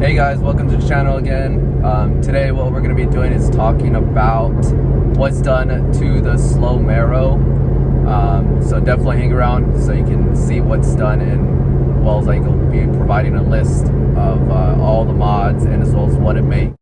Hey guys, welcome to the channel again. Today what we're going to be doing is talking about what's done to the slow CAMARO. So definitely hang around so you can see what's done, and well as I will be providing a list of all the mods and as well as what it made.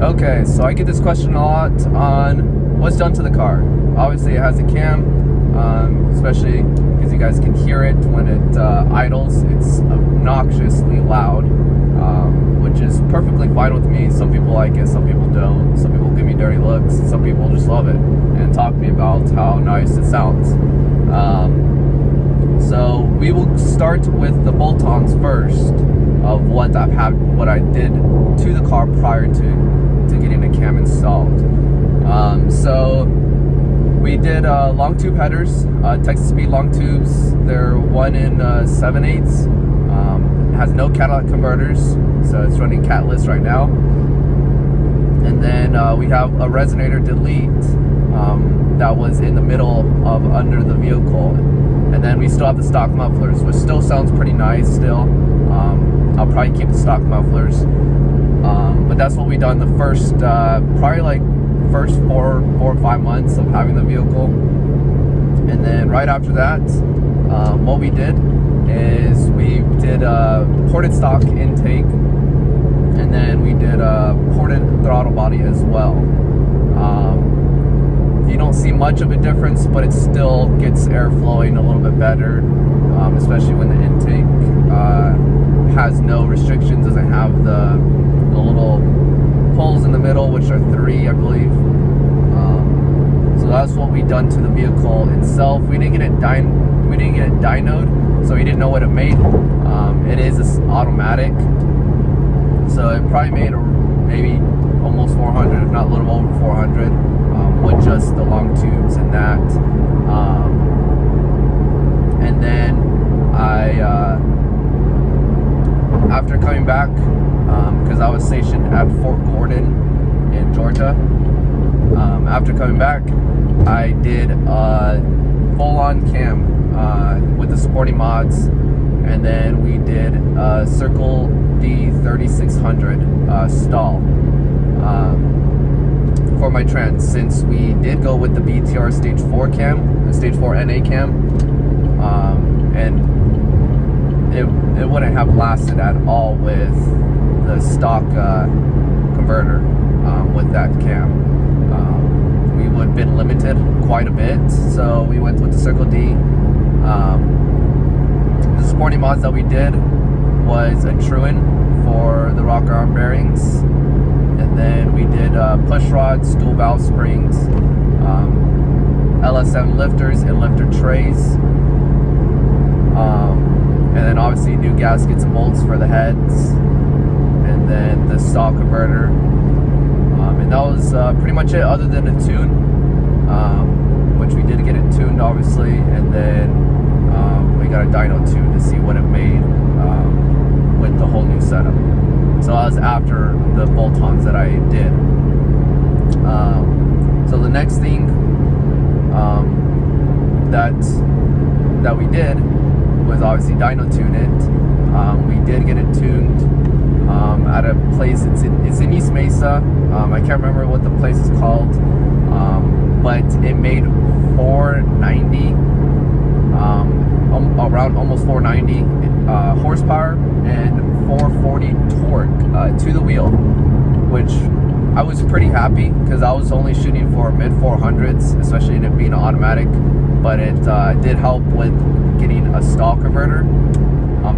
Okay, so I get this question a lot on what's done to the car. Obviously it has a cam, especially because you guys can hear it when it idles. It's obnoxiously loud, which is perfectly fine with me. Some people like it, some people don't. Some people give me dirty looks, some people just love it and talk to me about how nice it sounds. So we will start with the bolt-ons first of what I did to the car prior to getting a cam installed. So we did long tube headers, Texas Speed long tubes. They're 1 in 7/8. Has no catalytic converters, so it's running catless right now. And then we have a Resonator Delete that was in the middle of under the vehicle. And then we still have the stock mufflers, which still sounds pretty nice still. I'll probably keep the stock mufflers. But that's what we done the first, probably like first four or 5 months of having the vehicle. And then right after that, what we did is we did ported stock intake, and then we did ported throttle body as well. You don't see much of a difference, but it still gets air flowing a little bit better, especially when the intake has no restrictions, doesn't have the little poles in the middle, which are 3, I believe. So that's what we done to the vehicle itself. We didn't get it dynoed, so we didn't know what it made. It is automatic, so it probably made maybe almost 400, if not a little over 400, with just the long tubes and that. And then after coming back, because I was stationed at Fort Gordon in Georgia, after coming back, I did a full-on cam with the supporting mods, and then we did a Circle D 3600 stall for my trans, since we did go with the BTR Stage 4 cam, the Stage 4 NA cam, and it wouldn't have lasted at all with the stock converter with that cam. We would have been limited quite a bit, so we went with the Circle D. The supporting mods that we did was a Trunion for the rocker arm bearings, and then we did Pushrods, dual valve springs, LS7 lifters and lifter trays, and then obviously new gaskets and bolts for the heads, and then the stock converter, and that was pretty much it, other than a tune, which we did get it tuned obviously, and then we got a dyno tune to see what it made with the whole new setup. So that was after the bolt-ons that I did. So the next thing that we did was obviously dyno tune it. We did get it tuned at a place, it's in East Mesa. I can't remember what the place is called, but it made 490, around almost 490 horsepower and 440 torque to the wheel, which I was pretty happy because I was only shooting for mid 400s, especially in it being automatic, but it did help with getting a stall converter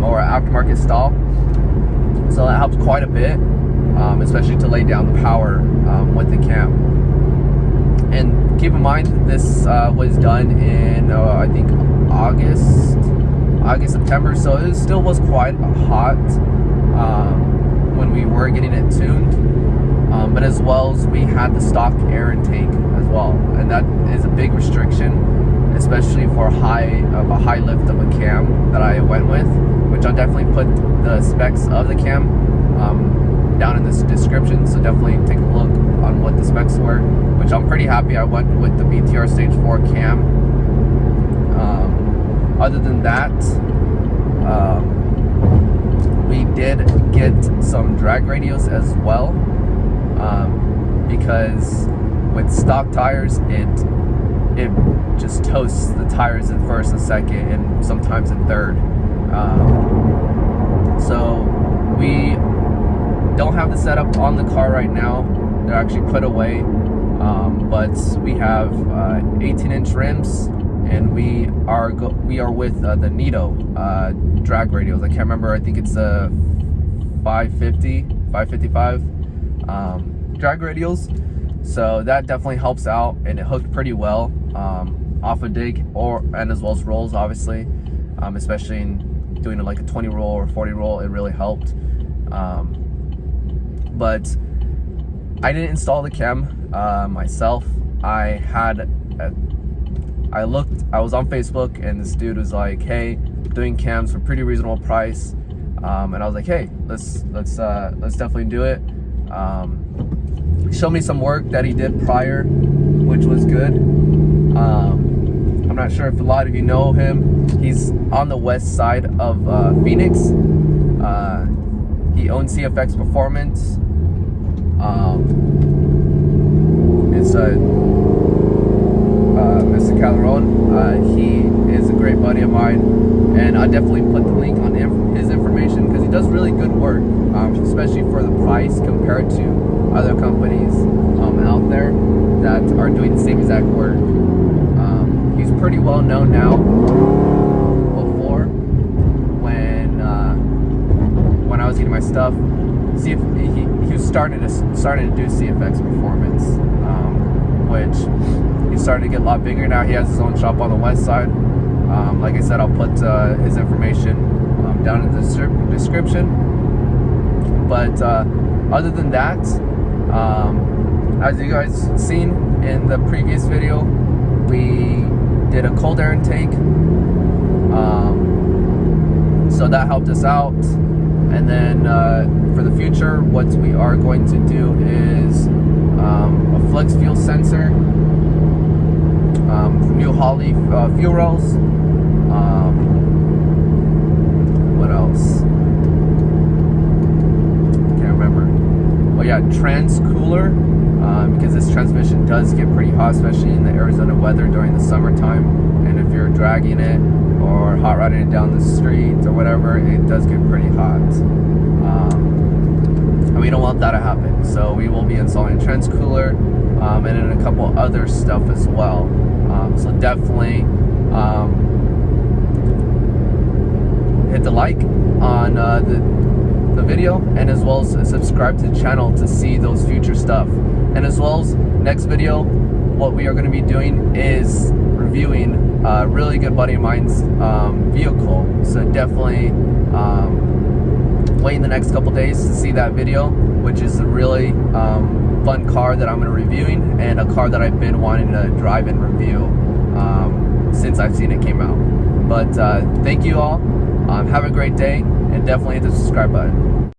or an aftermarket stall, so that helped quite a bit, especially to lay down the power with the cam. And keep in mind, this was done in I think August, September, so it still was quite hot when we were getting it tuned. But as well as we had the stock air intake as well, and that is a big restriction, especially for a high lift of a cam that I went with, which I'll definitely put the specs of the cam down in this description, so definitely take a look on what the specs were, which I'm pretty happy I went with the BTR Stage 4 cam. Other than that, we did get some drag radios as well, because with stock tires, it just toasts the tires in first and second, and sometimes in third. So we don't have the setup on the car right now. They're actually put away, but we have 18-inch rims, and we are with the Nito drag radios. I can't remember. I think it's a 555 drag radios. So that definitely helps out, and it hooked pretty well off a dig and as well as rolls, obviously, especially in doing like a 20 roll or 40 roll. It really helped. But I didn't install the cam myself. I was on Facebook, and this dude was like, "Hey, doing cams for pretty reasonable price," and I was like, "Hey, let's definitely do it." Showed me some work that he did prior, which was good. I'm not sure if a lot of you know him. He's on the west side of Phoenix. He owns CFX Performance. It's Mr. Calderon. He is a great buddy of mine, and I definitely put the link on his information because he does really good work, especially for the price compared to other companies out there that are doing the same exact work. He's pretty well known now. Before, when I was getting my stuff, he was starting to do CFX Performance, which he's starting to get a lot bigger now. He has his own shop on the west side. Like I said, I'll put his information down in the description. But other than that, as you guys seen in the previous video, we did a cold air intake, so that helped us out. And then for the future, what we are going to do is a flex fuel sensor, new Holley fuel rails. What else? Can't remember. Oh yeah, trans cooler, because this transmission does get pretty hot, especially in the Arizona weather during the summertime. And if you're dragging it or hot rodding it down the street or whatever, it does get pretty hot. And we don't want that to happen. So we will be installing a trans cooler, and then a couple other stuff as well. So definitely hit the like on the video, and as well as subscribe to the channel to see those future stuff. And as well as next video, what we are going to be doing is reviewing a really good buddy of mine's vehicle. So definitely wait in the next couple days to see that video, which is a really fun car that I'm going to be reviewing, and a car that I've been wanting to drive and review since I've seen it came out. But thank you all. Have a great day, and definitely hit the subscribe button.